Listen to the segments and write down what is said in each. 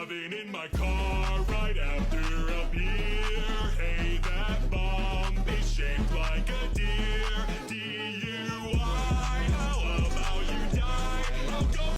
driving in my car right after a beer. Hey, that bomb is shaped like a deer. DUI, how about you die? I'll go.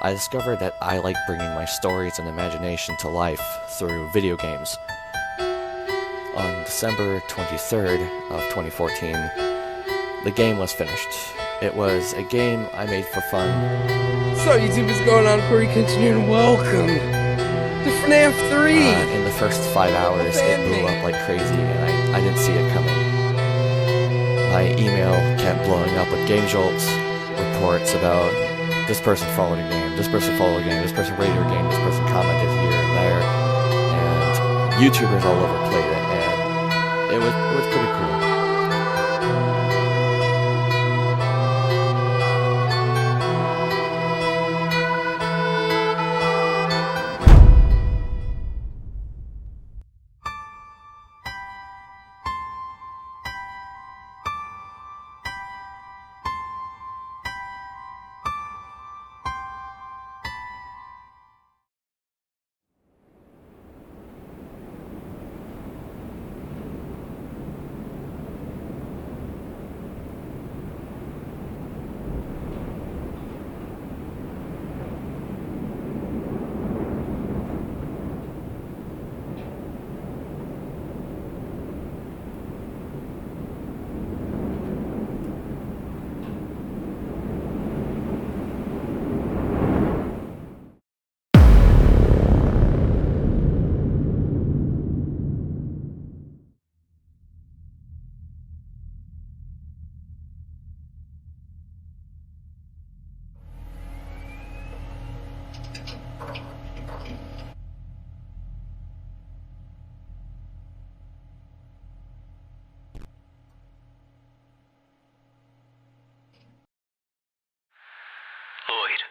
I discovered that I like bringing my stories and imagination to life through video games. On December 23rd of 2014, the game was finished. It was a game I made for fun. So YouTube is going on, Corey Kitchener, and welcome to FNaF 3! In the first 5 hours, it blew up like crazy, and I didn't see it coming. My email kept blowing up with game jolts, reports about this person followed a game, this person followed a game, this person rated a game, this person commented here and there, and YouTubers all over played it, and it was pretty cool. Lloyd,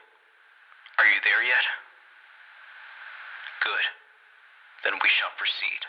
are you there yet? Good. Then we shall proceed.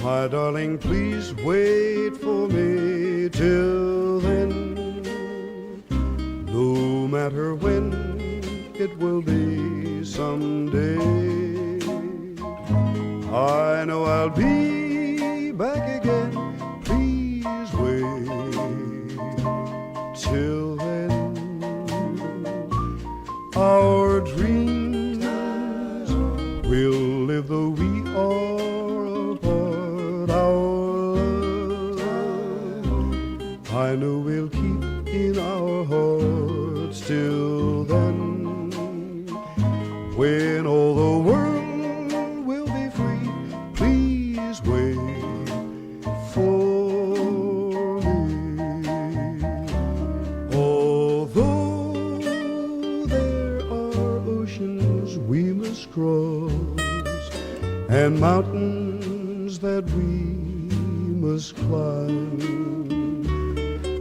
My darling, please wait for me till then. No matter when, it will be someday. I know I'll be back again. Please wait till then. our dreams. We'll live though we are apart. Our love, I know we'll keep in our hearts till then. When all the world will be free, please wait for me. Although there are oceans we must cross and mountains that we must climb,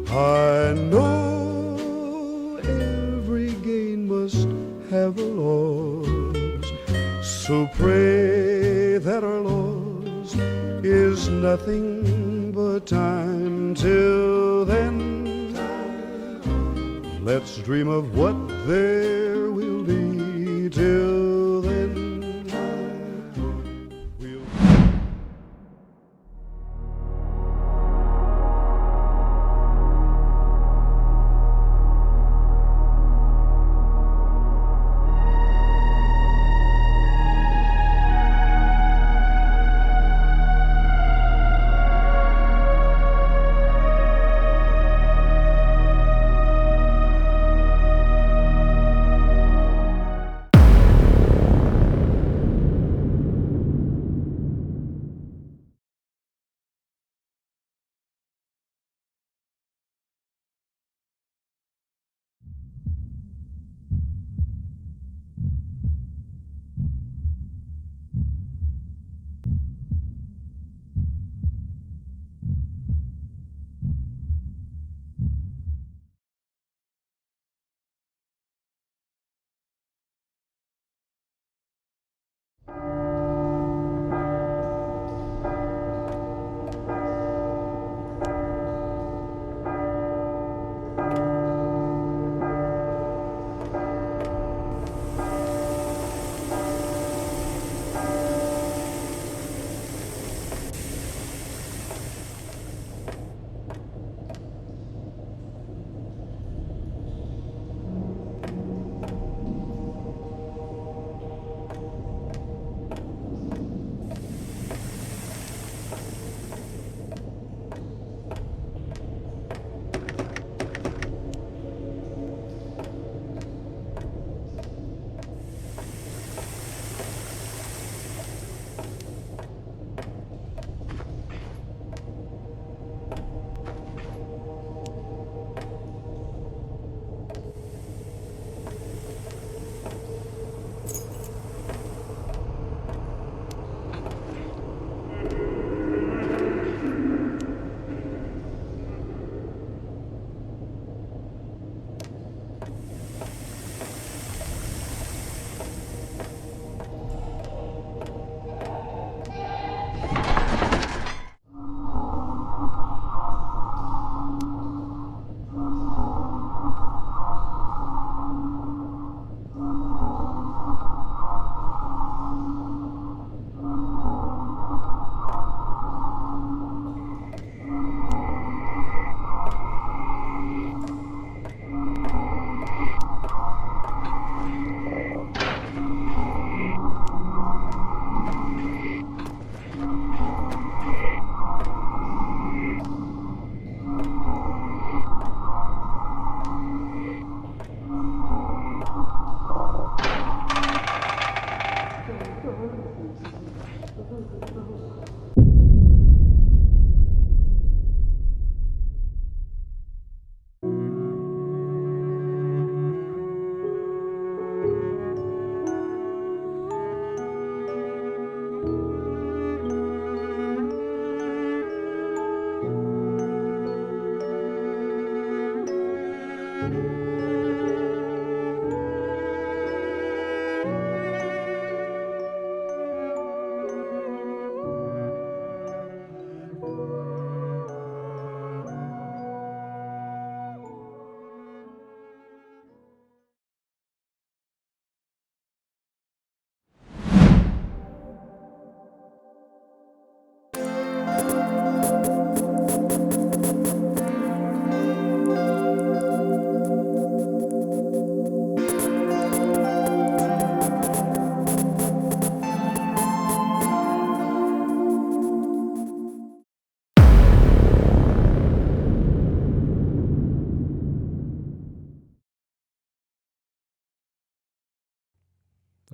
I know every gain must have a loss. So pray that our loss is nothing but time. Till then, let's dream of what there will be. Till then, we'll...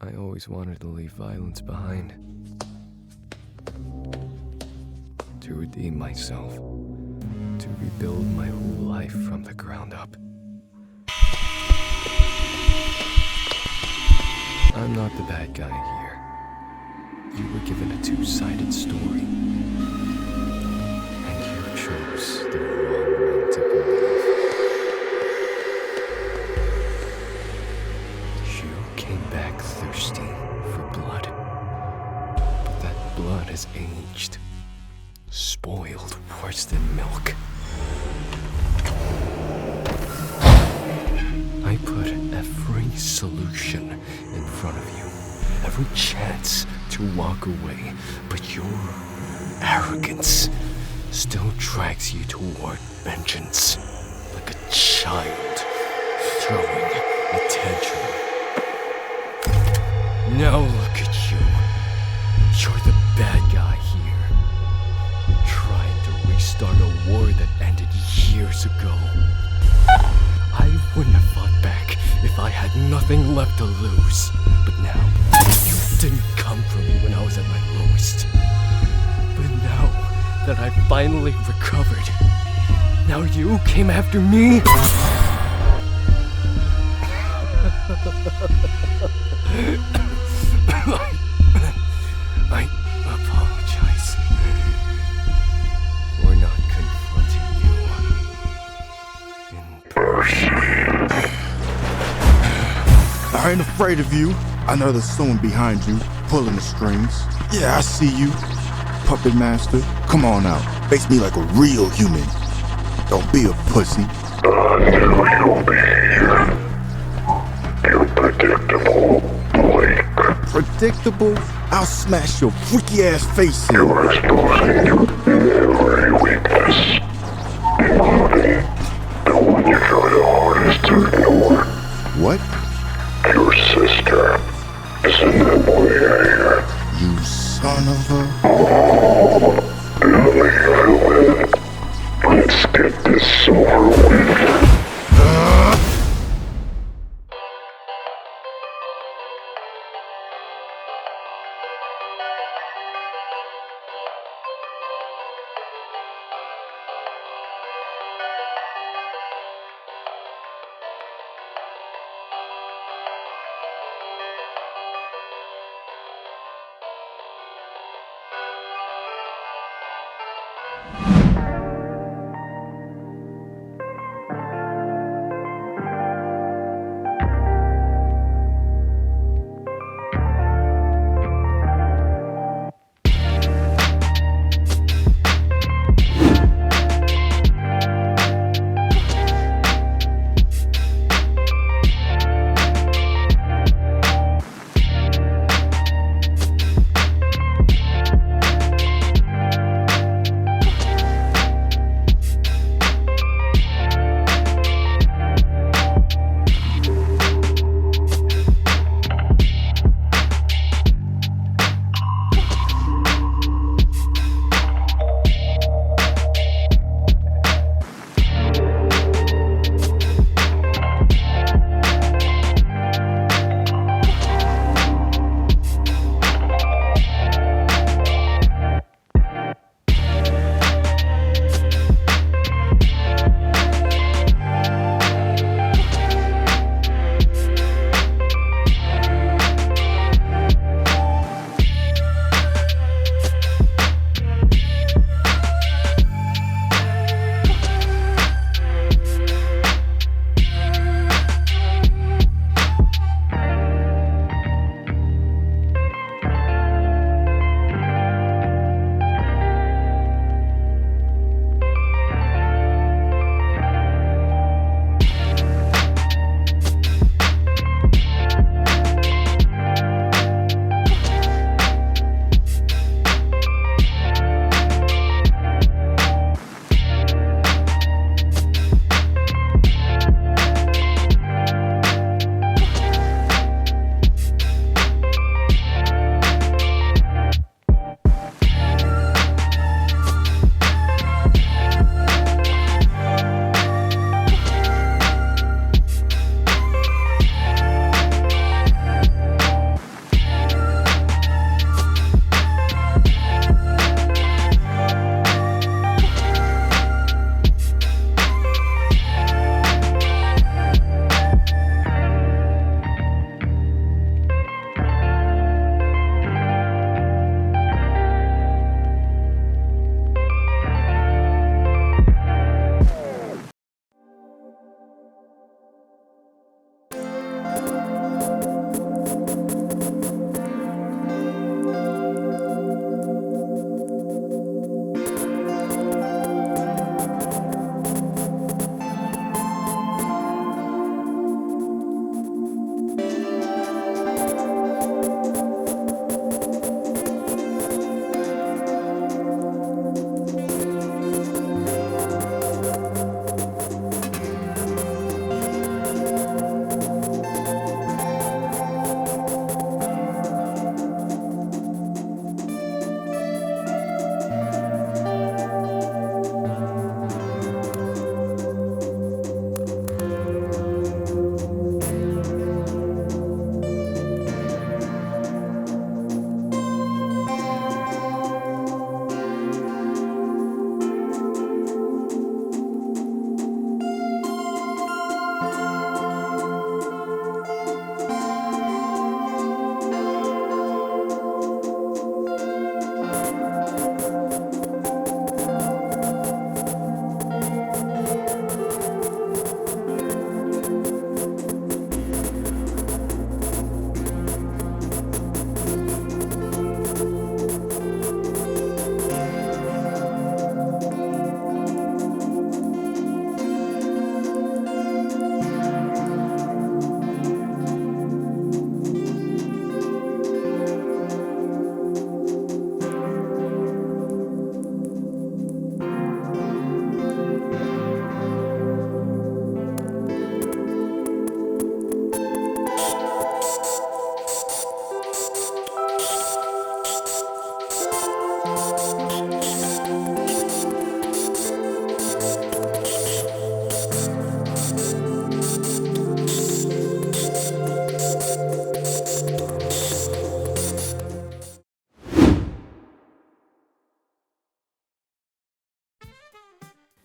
I always wanted to leave violence behind. To redeem myself. To rebuild my whole life from the ground up. I'm not the bad guy here. You were given a two-sided story. And you chose the wrong one to believe. You came back thirsty for blood. But that blood has aged. Spoiled worse than milk. I put every solution in front of you, every chance to walk away, but your arrogance still drags you toward vengeance, like a child throwing a tantrum. Now look at you. You're the bad guy here, trying to restart a war that ended years ago. I wouldn't have fought back if I had nothing left to lose. But now, you didn't come for me when I was at my lowest. But now that I finally recovered, now you came after me? I apologize for not confronting you in person. I ain't afraid of you. I know there's someone behind you, pulling the strings. Yeah, I see you. Puppet master, come on out. Face me like a real human. Don't be a pussy. I knew you'll be here. You're predictable, Blake. Predictable? I'll smash your freaky ass face in. You're exposing every weakness, including the one you try the hardest to ignore. What? Your sister is in the way here. You son of a... Let's get this over with.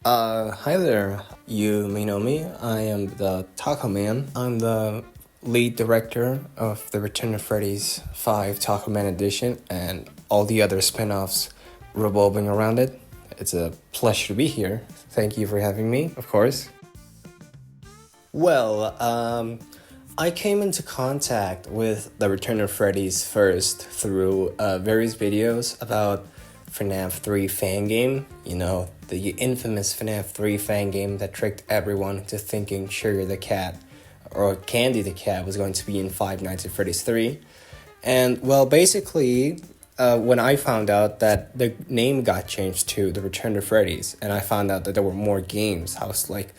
Hi there. You may know me. I am the Tacoman. I'm the lead director of the Return to Freddy's 5 Tacoman Edition and all the other spin-offs revolving around it. It's a pleasure to be here. Thank you for having me, of course. Well, I came into contact with the Return to Freddy's first through various videos about FNaF 3 fangame, you know, the infamous FNaF 3 fangame that tricked everyone into thinking Sugar the Cat or Candy the Cat was going to be in Five Nights at Freddy's 3. And, well, basically, when I found out that the name got changed to the Return to Freddy's, and I found out that there were more games, I was like,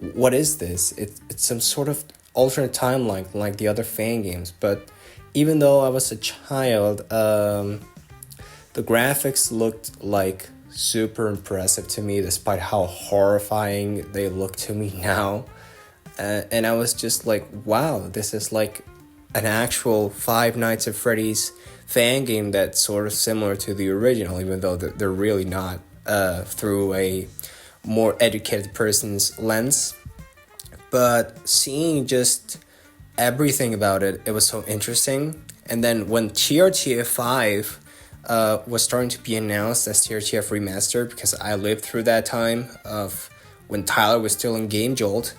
what is this? It's some sort of alternate timeline like the other fangames. But even though I was a child, the graphics looked like super impressive to me despite how horrifying they look to me now. And I was just like, wow, this is like an actual Five Nights at Freddy's fan game that's sort of similar to the original, even though they're really not, through a more educated person's lens. But seeing just everything about it, it was so interesting. And then when TRTF 5 was starting to be announced as TRTF Remastered, because I lived through that time of when Tyler was still in Game Jolt,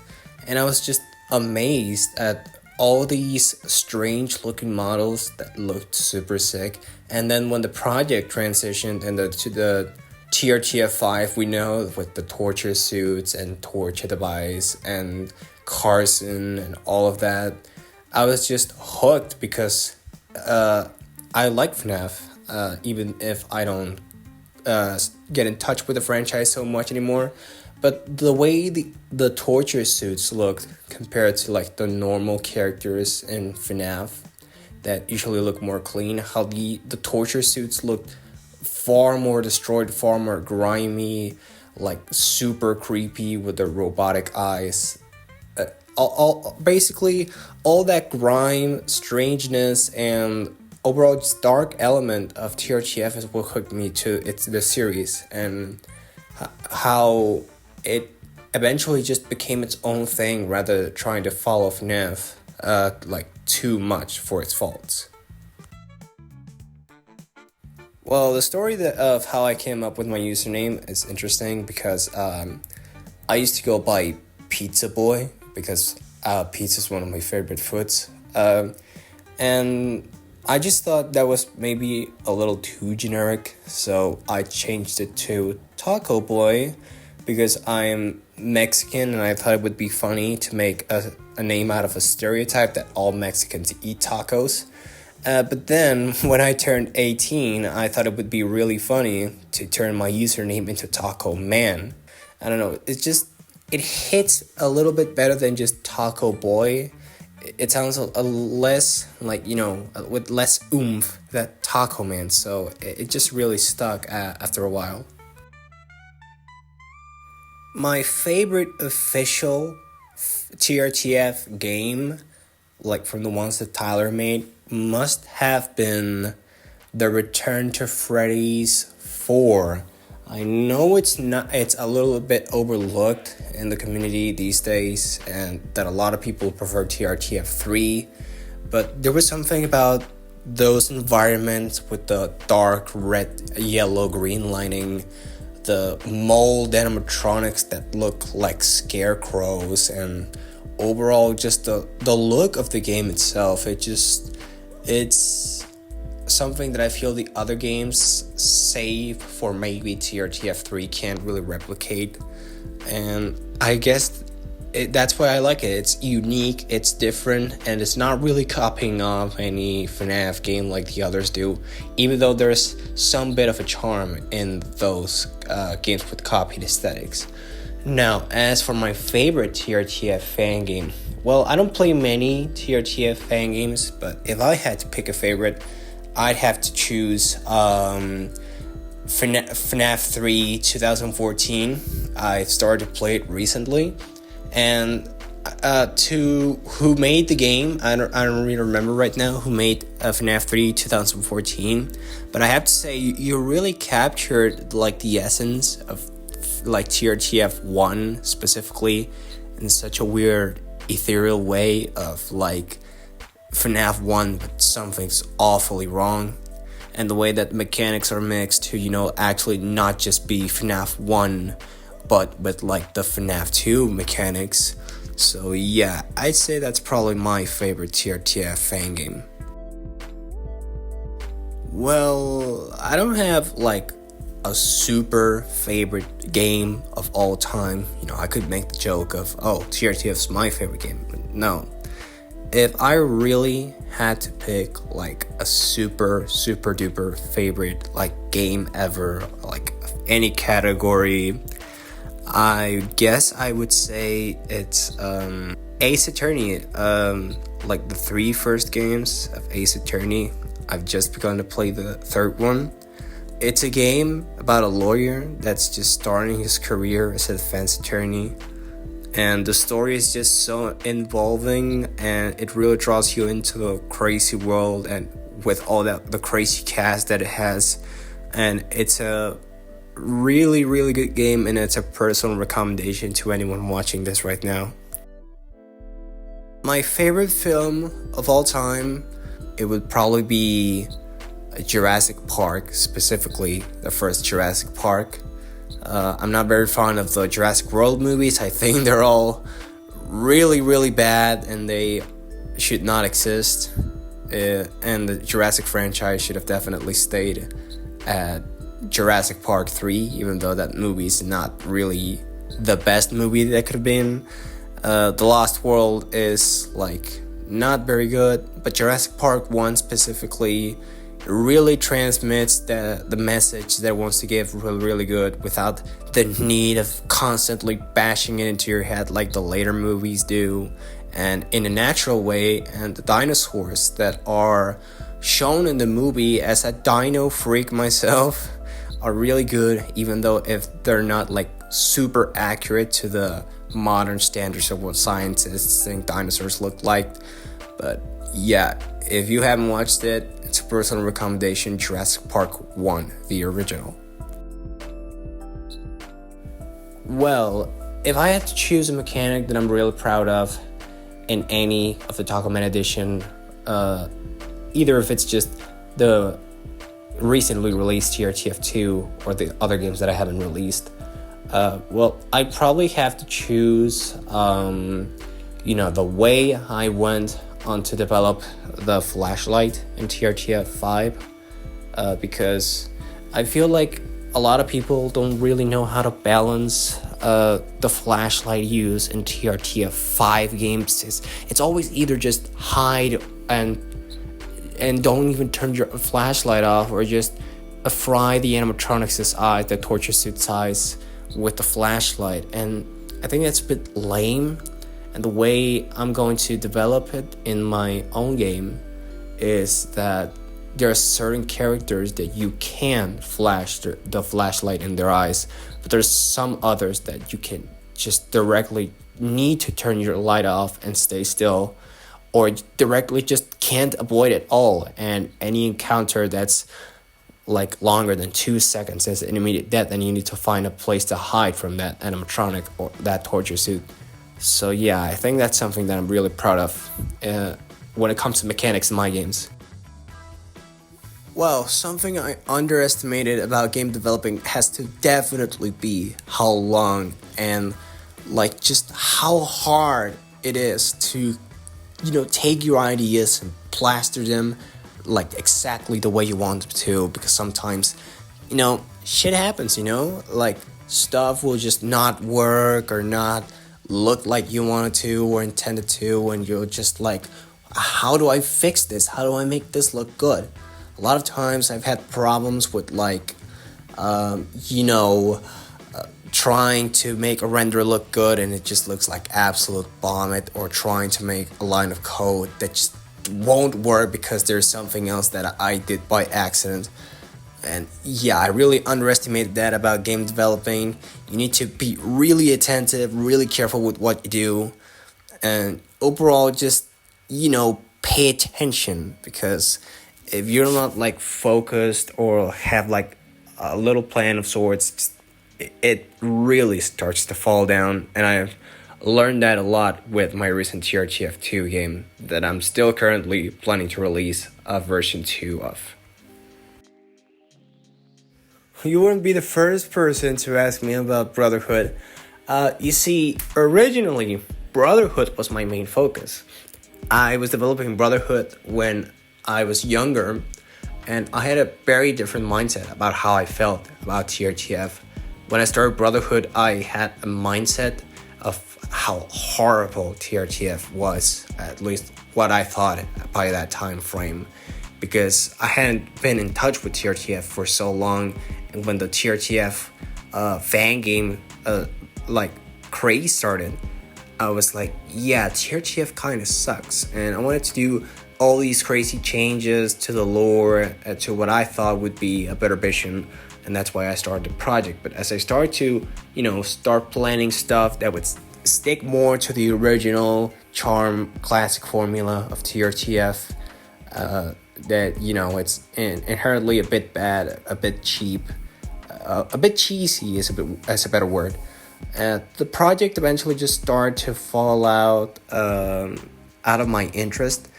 and I was just amazed at all these strange looking models that looked super sick. And then when the project transitioned to the TRTF 5, we know, with the torture suits and torture device and Carson and all of that, I was just hooked because I like FNaF, even if I don't get in touch with the franchise so much anymore. But the way the torture suits looked compared to like the normal characters in FNaF that usually look more clean, how the torture suits looked far more destroyed, far more grimy, like super creepy with the robotic eyes. Basically, all that grime, strangeness, and overall just dark element of TRTF is what hooked me to the series, and how it eventually just became its own thing rather than trying to follow FNaF like too much for its faults. Well, the story of how I came up with my username is interesting because I used to go by Pizza Boy because pizza is one of my favorite foods. And I just thought that was maybe a little too generic, so I changed it to Taco Boy because I'm Mexican and I thought it would be funny to make a name out of a stereotype that all Mexicans eat tacos. But then, when I turned 18, I thought it would be really funny to turn my username into Taco Man. I don't know, it hits a little bit better than just Taco Boy. It sounds a less, like, you know, with less oomph that Taco Man, so it just really stuck after a while. My favorite official TRTF game, like from the ones that Tyler made, must have been the Return to Freddy's 4. I know it's a little bit overlooked in the community these days, and that a lot of people prefer TRTF 3, but there was something about those environments with the dark red, yellow, green lighting, the mold animatronics that look like scarecrows, and overall just the look of the game itself. It's something that I feel the other games, save for maybe TRTF 3, can't really replicate. And I guess that's why I like it. It's unique, it's different, and it's not really copying off any FNaF game like the others do, even though there's some bit of a charm in those games with copied aesthetics. Now, as for my favorite TRTF fan game, well, I don't play many TRTF fan games, but if I had to pick a favorite, I'd have to choose FNaF 3 2014. I started to play it recently, and to who made the game, I don't really remember right now who made FNaF 3 2014, but I have to say you really captured like the essence of like TRTF 1 specifically in such a weird ethereal way of like FNaF 1, but something's awfully wrong. And the way that mechanics are mixed to, you know, actually not just be FNaF 1, but with like the FNaF 2 mechanics. So yeah, I'd say that's probably my favorite TRTF fangame. Well, I don't have like a super favorite game of all time. You know, I could make the joke of, oh, TRTF's my favorite game. But no. If I really had to pick like a super duper favorite like game ever, like any category, I guess I would say it's Ace Attorney. Like the 3 first games of Ace Attorney. I've just begun to play the 3rd one. It's a game about a lawyer that's just starting his career as a defense attorney. And the story is just so involving, and it really draws you into the crazy world and with all that the crazy cast that it has. And it's a really good game, and it's a personal recommendation to anyone watching this right now. My favorite film of all time, it would probably be Jurassic Park, specifically the first Jurassic Park. I'm not very fond of the Jurassic World movies. I think they're all really bad and they should not exist. And the Jurassic franchise should have definitely stayed at Jurassic Park 3, even though that movie is not really the best movie that could have been. The Lost World is like not very good, but Jurassic Park 1 specifically really transmits the message that it wants to give really good without the need of constantly bashing it into your head like the later movies do, and in a natural way. And the dinosaurs that are shown in the movie, as a dino freak myself, are really good, even though if they're not like super accurate to the modern standards of what scientists think dinosaurs look like. But yeah, if you haven't watched it, it's a personal recommendation, Jurassic Park 1, the original. Well, if I had to choose a mechanic that I'm really proud of in any of the Tacoman edition, either if it's just the recently released TRTF 2 or the other games that I haven't released, well, I'd probably have to choose, the way I went on to develop the flashlight in TRTF 5, because I feel like a lot of people don't really know how to balance the flashlight use in TRTF 5 games. It's always either just hide and don't even turn your flashlight off, or just fry the animatronics' eyes, the torture suit's eyes, with the flashlight. And I think that's a bit lame. And the way I'm going to develop it in my own game is that there are certain characters that you can flash the flashlight in their eyes, but there's some others that you can just directly need to turn your light off and stay still, or directly just can't avoid it all. And any encounter that's like longer than 2 seconds is an immediate death, and you need to find a place to hide from that animatronic or that torture suit. So yeah, I think that's something that I'm really proud of when it comes to mechanics in my games. Well, something I underestimated about game developing has to definitely be how long and like just how hard it is to, take your ideas and plaster them like exactly the way you want them to, because sometimes, shit happens, like stuff will just not work or not look like you wanted to or intended to, and you're just like, how do I fix this? How do I make this look good? A lot of times I've had problems with like, trying to make a render look good and it just looks like absolute vomit, or trying to make a line of code that just won't work because there's something else that I did by accident. And yeah, I really underestimated that about game developing. You need to be really attentive, really careful with what you do, and overall just, pay attention, because if you're not like focused or have like a little plan of sorts, it really starts to fall down, and I've learned that a lot with my recent TRTF 2 game that I'm still currently planning to release a version 2 of. You wouldn't be the first person to ask me about Brotherhood. You see, originally, Brotherhood was my main focus. I was developing Brotherhood when I was younger, and I had a very different mindset about how I felt about TRTF. When I started Brotherhood, I had a mindset of how horrible TRTF was, at least what I thought by that time frame, because I hadn't been in touch with TRTF for so long, and when the TRTF fangame craze started, I was like, yeah, TRTF kind of sucks, and I wanted to do all these crazy changes to the lore, to what I thought would be a better vision, and that's why I started the project. But as I started to, start planning stuff that would stick more to the original charm, classic formula of TRTF, that, it's inherently a bit bad, a bit cheap, a bit cheesy is a better word. The project eventually just started to fall out of my interest,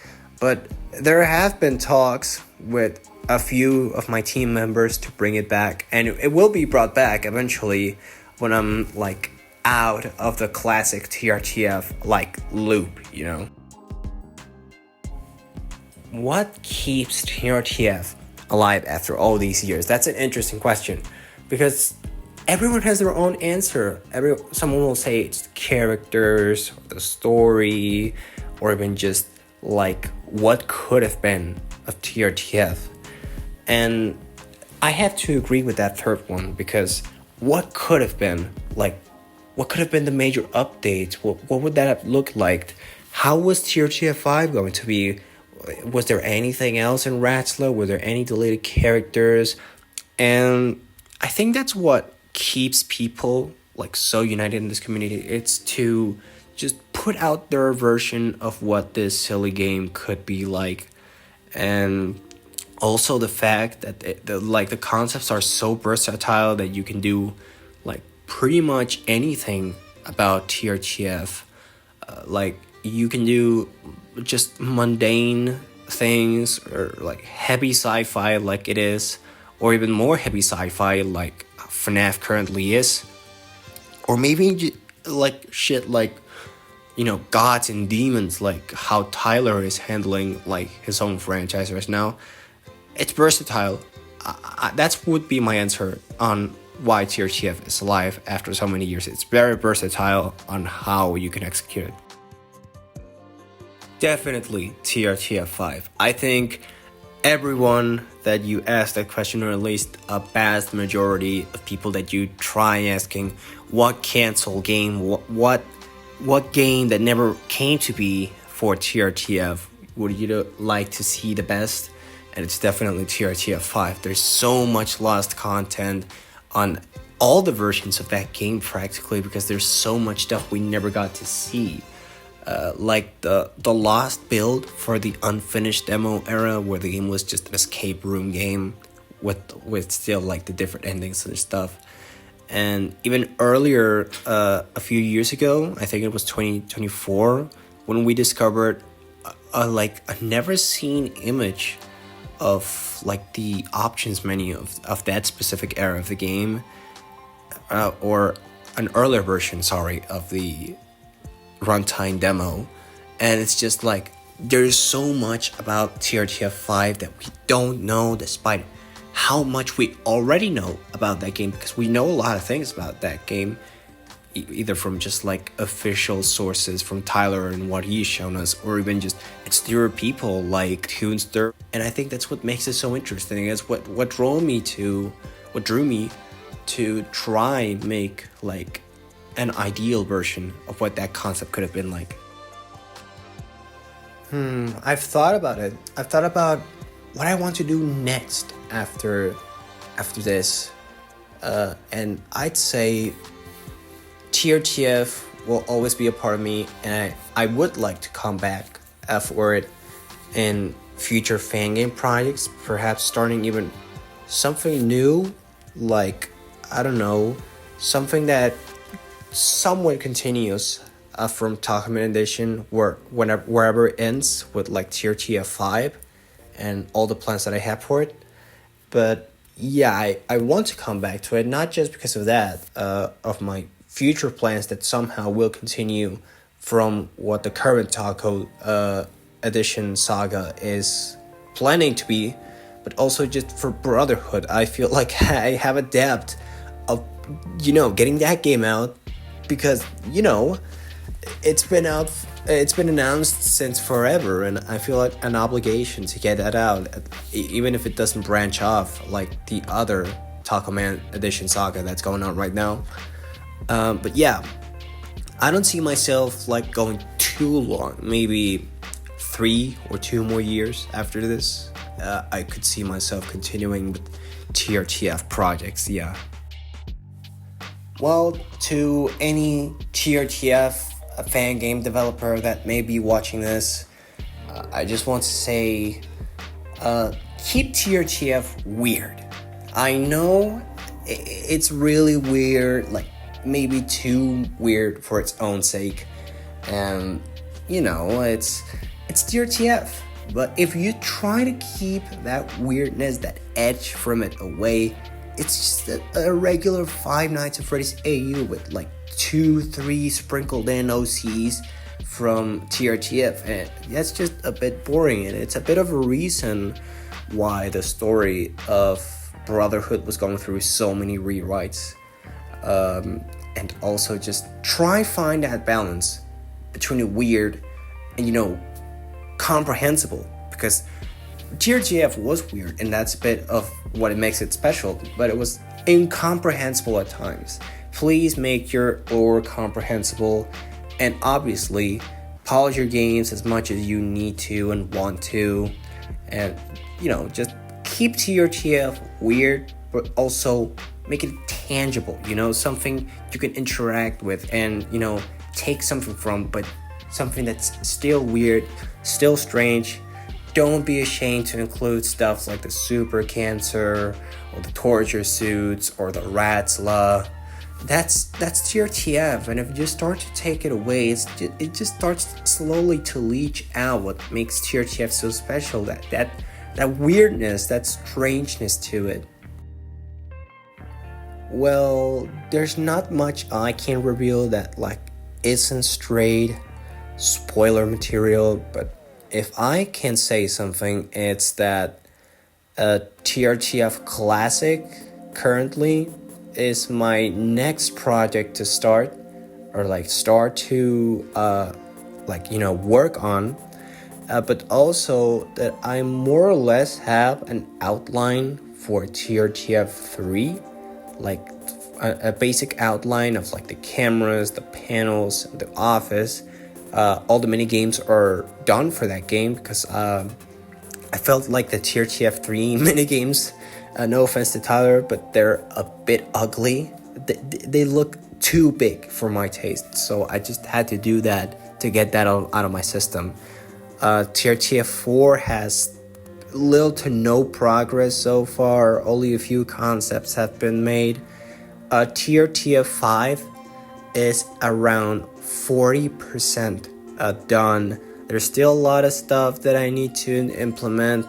but there have been talks with a few of my team members to bring it back, and it will be brought back eventually when I'm out of the classic TRTF loop, What keeps TRTF alive after all these years? That's an interesting question, because everyone has their own answer. Someone will say it's the characters, or the story, or even just what could have been of TRTF. And I have to agree with that third one, because what could have been? What could have been the major updates? What would that have looked like? How was TRTF 5 going to be? Was there anything else in RADSLA? Were there any deleted characters? And I think that's what keeps people so united in this community. It's to just put out their version of what this silly game could be like. And also the fact that the concepts are so versatile that you can do pretty much anything about TRTF. You can do just mundane things, or heavy sci-fi like it is, or even more heavy sci-fi like FNaF currently is, or maybe shit gods and demons, like how Tyler is handling his own franchise right now. It's versatile. That would be my answer on why TRTF is alive after so many years. It's very versatile on how you can execute it. Definitely TRTF 5. I think everyone that you ask that question, or at least a vast majority of people that you try asking, what cancel game, what game that never came to be for TRTF would you like to see the best? And it's definitely TRTF 5. There's so much lost content on all the versions of that game practically, because there's so much stuff we never got to see. The lost build for the unfinished demo era, where the game was just an escape room game with still the different endings and stuff. And even earlier, a few years ago, I think it was 2024, when we discovered a never seen image of the options menu of that specific era of the game, or an earlier version, of the runtime demo. And it's just there's so much about TRTF 5 that we don't know, despite how much we already know about that game, because we know a lot of things about that game, either from just official sources from Tyler and what he's shown us, or even just exterior people like Toonster. And I think that's what makes it so interesting. It's what drew me to try and make an ideal version of what that concept could have been like. I've thought about it. I've thought about what I want to do next after this, and I'd say TRTF will always be a part of me, and I would like to come back for it in future fangame projects, perhaps starting even something new, I don't know, something that somewhat continues from Tacoman Edition, wherever it ends with like TRTF 5 and all the plans that I have for it. But yeah, I want to come back to it, not just because of that, of my future plans that somehow will continue from what the current Taco Edition saga is planning to be, but also just for Brotherhood. I feel like I have a debt of, getting that game out, because, it's been announced since forever, and I feel like an obligation to get that out, even if it doesn't branch off like the other Tacoman Edition saga that's going on right now. But yeah, I don't see myself like going too long, maybe 3 or 2 more years after this. I could see myself continuing with TRTF projects, yeah. Well, to any TRTF fan game developer that may be watching this, I just want to say, keep TRTF weird. I know it's really weird, like maybe too weird for its own sake, and it's TRTF. But if you try to keep that weirdness, that edge from it away, it's just a regular Five Nights at Freddy's AU with like 2-3 sprinkled in OCs from TRTF, and that's just a bit boring, and it's a bit of a reason why the story of Brotherhood was going through so many rewrites. And also just try find that balance between the weird and comprehensible, because TRTF was weird, and that's a bit of what it makes it special, but it was incomprehensible at times. Please make your lore comprehensible, and obviously polish your games as much as you need to and want to, and just keep TRTF weird, but also make it tangible, something you can interact with and take something from, but something that's still weird, still strange. Don't be ashamed to include stuff like the super cancer or the torture suits or the RADSLA. That's TRTF, and if you start to take it away, it just starts slowly to leach out what makes TRTF so special, that weirdness, that strangeness to it. Well, there's not much I can reveal that isn't straight spoiler material, but if I can say something, it's that TRTF Classic currently is my next project to start, or start to work on, but also that I more or less have an outline for TRTF 3, a basic outline of the cameras, the panels, the office. All the mini games are done for that game, because I felt like the TRTF 3 mini games, no offense to Tyler, but they're a bit ugly. They look too big for my taste, so I just had to do that to get that out of my system. TRTF 4 has little to no progress so far. Only a few concepts have been made. TRTF 5 is around 40% done. There's still a lot of stuff that I need to implement,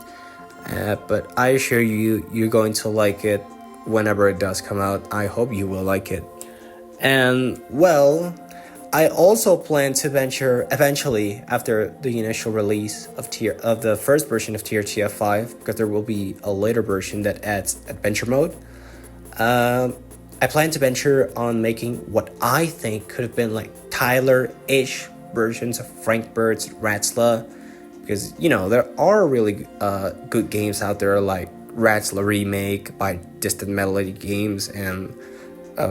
but I assure you, you're going to like it whenever it does come out. I hope you will like it. And well, I also plan to venture eventually after the initial release of the first version of TRTF 5, because there will be a later version that adds adventure mode. I plan to venture on making what I think could have been Tyler-ish versions of Frank Bird's RADSLA, because there are really good games out there like RADSLA Remake by Distant Melody Games and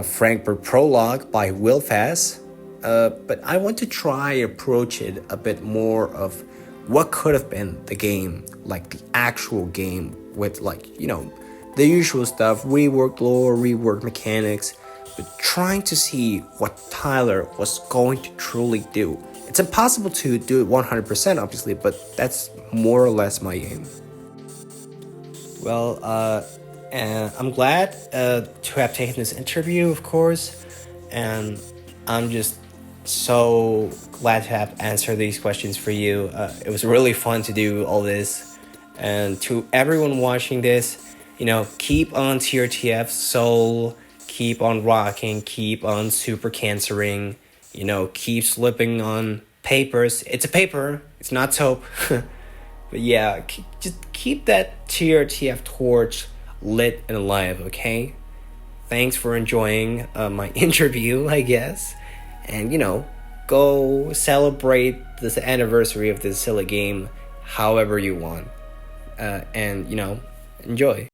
Frank Bird Prologue by Will Fass. But I want to try approach it a bit more of what could have been the game, the actual game, with the usual stuff, reworked lore, reworked mechanics, but trying to see what Tyler was going to truly do. It's impossible to do it 100%, obviously, but that's more or less my aim. Well, And I'm glad to have taken this interview, of course. And I'm just so glad to have answered these questions for you. It was really fun to do all this. And to everyone watching this, keep on TRTF soul, keep on rocking, keep on super cancering, keep slipping on papers. It's a paper, it's not soap. But yeah, just keep that TRTF torch lit and alive, okay? Thanks for enjoying my interview, I guess. And, go celebrate this anniversary of this silly game however you want. And, enjoy.